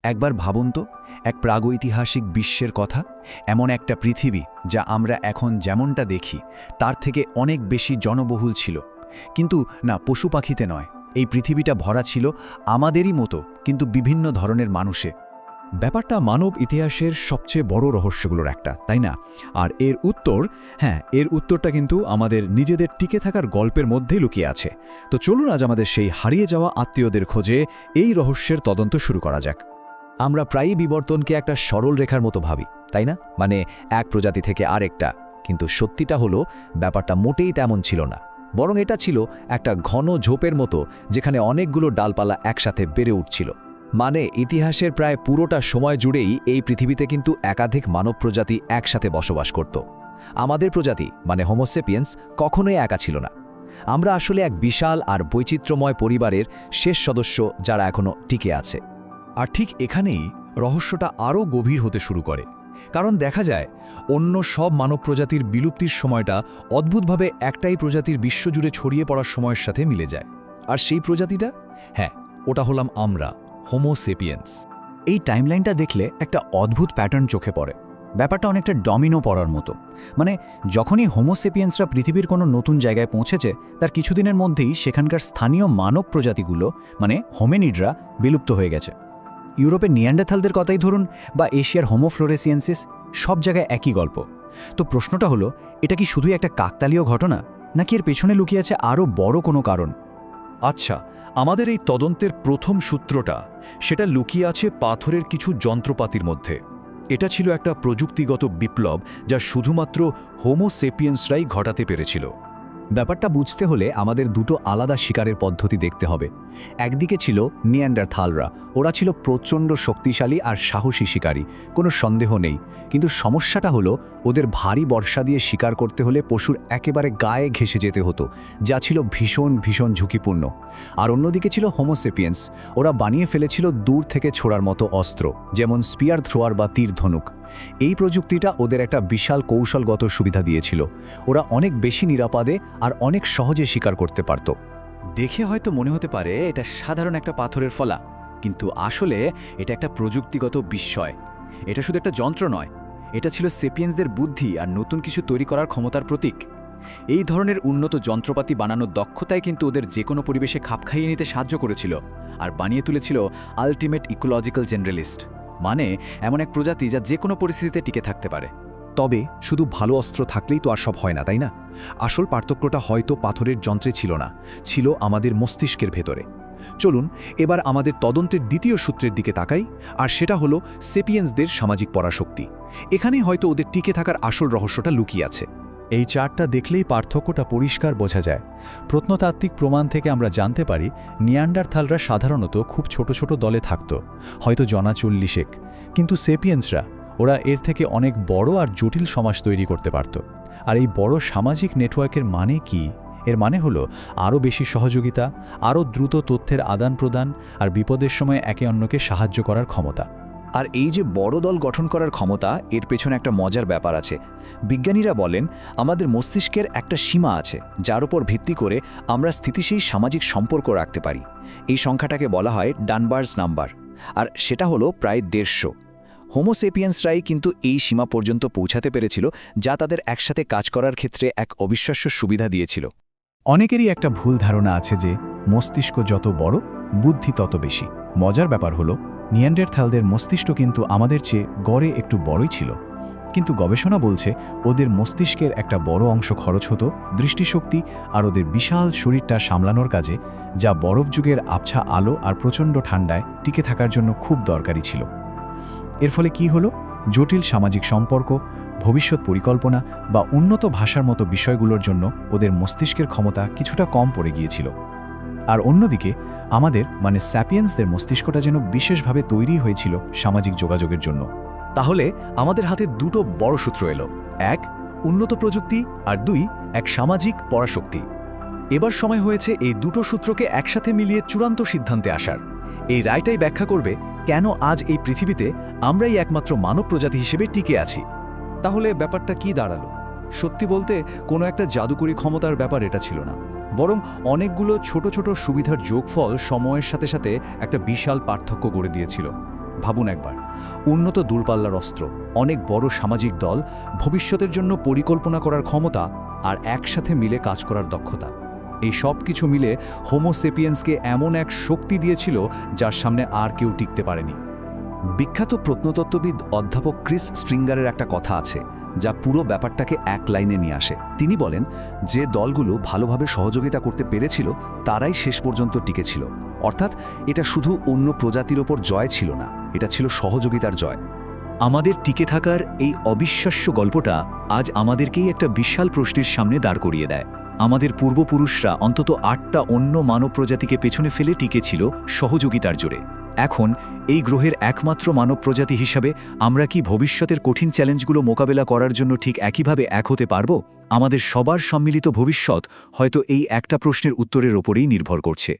একবার ভাবুন তো, এক প্রাগৈতিহাসিক বিশ্বের কথা, এমন একটা পৃথিবী যা আমরা এখন যেমনটা দেখি তার থেকে অনেক বেশি জনবহুল ছিল। কিন্তু না, পশু পাখিতে নয়, এই পৃথিবীটা ভরা ছিল আমাদেরই মতো কিন্তু বিভিন্ন ধরনের মানুষে। ব্যাপারটা মানব ইতিহাসের সবচেয়ে বড় রহস্যগুলোর একটা, তাই না? আর এর উত্তরটা কিন্তু আমাদের নিজেদের টিকে থাকার গল্পের মধ্যেই লুকিয়ে আছে। তো চলুন আজ আমাদের সেই হারিয়ে যাওয়া আত্মীয়দের খোঁজে এই রহস্যের তদন্ত শুরু করা যাক। আমরা প্রায়ই বিবর্তনকে একটা সরল রেখার মতো ভাবি, তাই না? মানে এক প্রজাতি থেকে আরেকটা। কিন্তু সত্যিটা হলো ব্যাপারটা মোটেই তেমন ছিল না। বরং এটা ছিল একটা ঘন ঝোপের মতো, যেখানে অনেকগুলো ডালপালা একসাথে বেড়ে উঠছিল। মানে ইতিহাসের প্রায় পুরোটা সময় জুড়েই এই পৃথিবীতে কিন্তু একাধিক মানব প্রজাতি একসাথে বসবাস করত। আমাদের প্রজাতি মানে হোমো সেপিয়েন্স কখনোই একা ছিল না। আমরা আসলে এক বিশাল আর বৈচিত্র্যময় পরিবারের শেষ সদস্য, যারা এখনও টিকে আছে। আর ঠিক এখানেই রহস্যটা আরও গভীর হতে শুরু করে। কারণ দেখা যায় অন্য সব মানব প্রজাতির বিলুপ্তির সময়টা অদ্ভুতভাবে একটাই প্রজাতির বিশ্বজুড়ে ছড়িয়ে পড়ার সময়ের সাথে মিলে যায়। আর সেই প্রজাতিটা, হ্যাঁ, ওটা হলাম আমরা, হোমো সেপিয়েন্স। এই টাইমলাইনটা দেখলে একটা অদ্ভুত প্যাটার্ন চোখে পড়ে। ব্যাপারটা অনেকটা ডমিনো পড়ার মতো। মানে যখনই হোমোসেপিয়েন্সরা পৃথিবীর কোনো নতুন জায়গায় পৌঁছেছে, তার কিছুদিনের মধ্যেই সেখানকার স্থানীয় মানব প্রজাতিগুলো মানে হোমেনিডরা বিলুপ্ত হয়ে গেছে। ইউরোপের নিয়ান্ডারথালদের কথাই ধরুন, বা এশিয়ার হোমো ফ্লোরেসিয়েন্সিস, সব জায়গায় একই গল্প। তো প্রশ্নটা হলো, এটা কি শুধুই একটা কাকতালীয় ঘটনা, নাকি এর পেছনে লুকিয়ে আছে আরও বড় কোনো কারণ? আচ্ছা, আমাদের এই তদন্তের প্রথম সূত্রটা, সেটা লুকিয়ে আছে পাথরের কিছু যন্ত্রপাতির মধ্যে। এটা ছিল একটা প্রযুক্তিগত বিপ্লব যা শুধুমাত্র হোমো সেপিয়েন্সরাই ঘটাতে পেরেছিল। ব্যাপারটা বুঝতে হলে আমাদের দুটো আলাদা শিকারের পদ্ধতি দেখতে হবে। একদিকে ছিল নিয়ান্ডারথালরা। ওরা ছিল প্রচণ্ড শক্তিশালী আর সাহসী শিকারী, কোনো সন্দেহ নেই। কিন্তু সমস্যাটা হলো, ওদের ভারী বর্ষা দিয়ে শিকার করতে হলে পশুর একেবারে গায়ে ঘেঁষে যেতে হতো, যা ছিল ভীষণ ভীষণ ঝুঁকিপূর্ণ। আর অন্যদিকে ছিল হোমোসেপিয়েন্স। ওরা বানিয়ে ফেলেছিল দূর থেকে ছোড়ার মতো অস্ত্র, যেমন স্পিয়ার থ্রোয়ার বা তীর ধনুক। এই প্রযুক্তিটা ওদের একটা বিশাল কৌশলগত সুবিধা দিয়েছিল। ওরা অনেক বেশি নিরাপদে আর অনেক সহজে শিকার করতে পারত। দেখে হয়তো মনে হতে পারে এটা সাধারণ একটা পাথরের ফলা, কিন্তু আসলে এটা একটা প্রযুক্তিগত বিস্ময়। এটা শুধু একটা যন্ত্র নয়, এটা ছিল সেপিয়েন্সদের বুদ্ধি আর নতুন কিছু তৈরি করার ক্ষমতার প্রতীক। এই ধরনের উন্নত যন্ত্রপাতি বানানোর দক্ষতায় কিন্তু ওদের যে কোনো পরিবেশে খাপ খাইয়ে নিতে সাহায্য করেছিল, আর বানিয়ে তুলেছিল আলটিমেট ইকোলজিক্যাল জেনারেলিস্ট, মানে এমন এক প্রজাতি যা যে কোনো পরিস্থিতিতে টিকে থাকতে পারে। তবে শুধু ভালো অস্ত্র থাকলেই তো আর সব হয় না, তাই না? আসল পার্থক্যটা হয়তো পাথরের যন্ত্রে ছিল না, ছিল আমাদের মস্তিষ্কের ভেতরে। চলুন এবার আমাদের তদন্তের দ্বিতীয় সূত্রের দিকে তাকাই, আর সেটা হলো সেপিয়েন্সদের সামাজিক পরাশক্তি। এখানেই হয়তো ওদের টিকে থাকার আসল রহস্যটা লুকিয়ে আছে। এই চার্টটা দেখলেই পার্থক্যটা পরিষ্কার বোঝা যায়। প্রত্নতাত্ত্বিক প্রমাণ থেকে আমরা জানতে পারি, নিয়ান্ডারথালরা সাধারণত খুব ছোট ছোট দলে থাকত, হয়তো জনা 40 কিন্তু সেপিয়েন্সরা, ওরা এর থেকে অনেক বড় আর জটিল সমাজ তৈরি করতে পারত। আর এই বড় সামাজিক নেটওয়ার্কের মানে কি? এর মানে হলো আরও বেশি সহযোগিতা, আরও দ্রুত তথ্যের আদান প্রদান, আর বিপদের সময় একে অন্যকে সাহায্য করার ক্ষমতা। আর এই যে বড় দল গঠন করার ক্ষমতা, এর পেছনে একটা মজার ব্যাপার আছে। বিজ্ঞানীরা বলেন আমাদের মস্তিষ্কের একটা সীমা আছে, যার উপর ভিত্তি করে আমরা স্থিতিশীল সামাজিক সম্পর্ক রাখতে পারি। এই সংখ্যাটাকে বলা হয় ডানবার্স নাম্বার, আর সেটা হলো প্রায় 150। হোমোসেপিয়েন্সরাই কিন্তু এই সীমা পর্যন্ত পৌঁছাতে পেরেছিল, যা তাদের একসাথে কাজ করার ক্ষেত্রে এক অবিশ্বাস্য সুবিধা দিয়েছিল। অনেকেরই একটা ভুল ধারণা আছে যে মস্তিষ্ক যত বড়, বুদ্ধি তত বেশি। মজার ব্যাপার হলো, নিয়ান্ডারথালদের মস্তিষ্ক কিন্তু আমাদের চেয়ে গড়ে একটু বড়ই ছিল। কিন্তু গবেষণা বলছে ওদের মস্তিষ্কের একটা বড় অংশ খরচ হতো দৃষ্টিশক্তি আর ওদের বিশাল শরীরটা সামলানোর কাজে, যা বরফ যুগের আবছা আলো আর প্রচণ্ড ঠান্ডায় টিকে থাকার জন্য খুব দরকারি ছিল। এর ফলে কি হলো? জটিল সামাজিক সম্পর্ক, ভবিষ্যৎ পরিকল্পনা বা উন্নত ভাষার মতো বিষয়গুলোর জন্য ওদের মস্তিষ্কের ক্ষমতা কিছুটা কম পড়ে গিয়েছিল। আর অন্যদিকে আমাদের মানে স্যাপিয়েন্সদের মস্তিষ্কটা যেন বিশেষভাবে তৈরি হয়েছিল সামাজিক যোগাযোগের জন্য। তাহলে আমাদের হাতে দুটো বড় সূত্র এলো, 1 উন্নত প্রযুক্তি, আর 2 এক সামাজিক পরাশক্তি। এবার সময় হয়েছে এই দুটো সূত্রকে একসাথে মিলিয়ে চূড়ান্ত সিদ্ধান্তে আসার। এই রায়টাই ব্যাখ্যা করবে কেন আজ এই পৃথিবীতে আমরাই একমাত্র মানব প্রজাতি হিসেবে টিকে আছি। তাহলে ব্যাপারটা কি দাঁড়ালো? সত্যি বলতে কোনো একটা জাদুকরী ক্ষমতার ব্যাপার এটা ছিল না, বরং অনেকগুলো ছোট ছোট সুবিধার যোগফল সময়ের সাথে সাথে একটা বিশাল পার্থক্য গড়ে দিয়েছিল। ভাবুন একবার, উন্নত দূরপাল্লার অস্ত্র, অনেক বড় সামাজিক দল, ভবিষ্যতের জন্য পরিকল্পনা করার ক্ষমতা আর একসাথে মিলে কাজ করার দক্ষতা, এই সব কিছু মিলে হোমো সেপিয়েন্সকে এমন এক শক্তি দিয়েছিল যার সামনে আর কেউ টিকতে পারেনি। বিখ্যাত প্রত্নতত্ত্ববিদ অধ্যাপক ক্রিস স্ট্রিঙ্গারের একটা কথা আছে যা পুরো ব্যাপারটাকে এক লাইনে নিয়ে আসে। তিনি বলেন, যে দলগুলো ভালোভাবে সহযোগিতা করতে পেরেছিল তারাই শেষ পর্যন্ত টিকেছিল। অর্থাৎ এটা শুধু অন্য প্রজাতির ওপর জয় ছিল না, এটা ছিল সহযোগিতার জয়। আমাদের টিকে থাকার এই অবিশ্বাস্য গল্পটা আজ আমাদেরকেই একটা বিশাল প্রশ্নের সামনে দাঁড় করিয়ে দেয়। আমাদের পূর্বপুরুষরা অন্তত 8টা অন্য মানব প্রজাতিকে পেছনে ফেলে টিকেছিল সহযোগিতার জোরে। এখন এই গ্রহের একমাত্র মানব প্রজাতি হিসাবে আমরা কি ভবিষ্যতের কঠিন চ্যালেঞ্জগুলো মোকাবেলা করার জন্য ঠিক একইভাবে এক হতে পারব? আমাদের সবার সম্মিলিত ভবিষ্যৎ হয়তো এই একটা প্রশ্নের উত্তরের ওপরেই নির্ভর করছে।